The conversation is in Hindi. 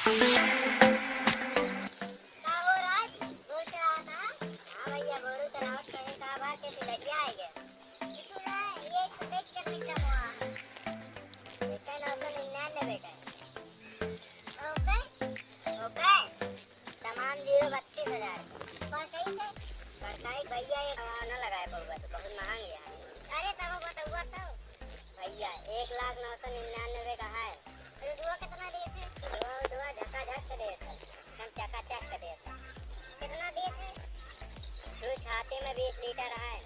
का हो राज बोल चला था। हाँ भैया बोलू चलावत कहीं का बा के सिलरिया आई गए इतना ये देख कर निकला हुआ देखा ना तो 99 का ओके ओके तमाम 032,000 पर कहीं से सरकारी भैया ये न लगाए पड़ेगा तो बहुत महंगा है। अरे तब बताऊँ तो भैया 1,09,99 का है तो दुआ कितना दिए थे दुआ झका झक दे थे हम चकाचक दे थे कितना दिए थे 2 छाते में 20 लीटर है।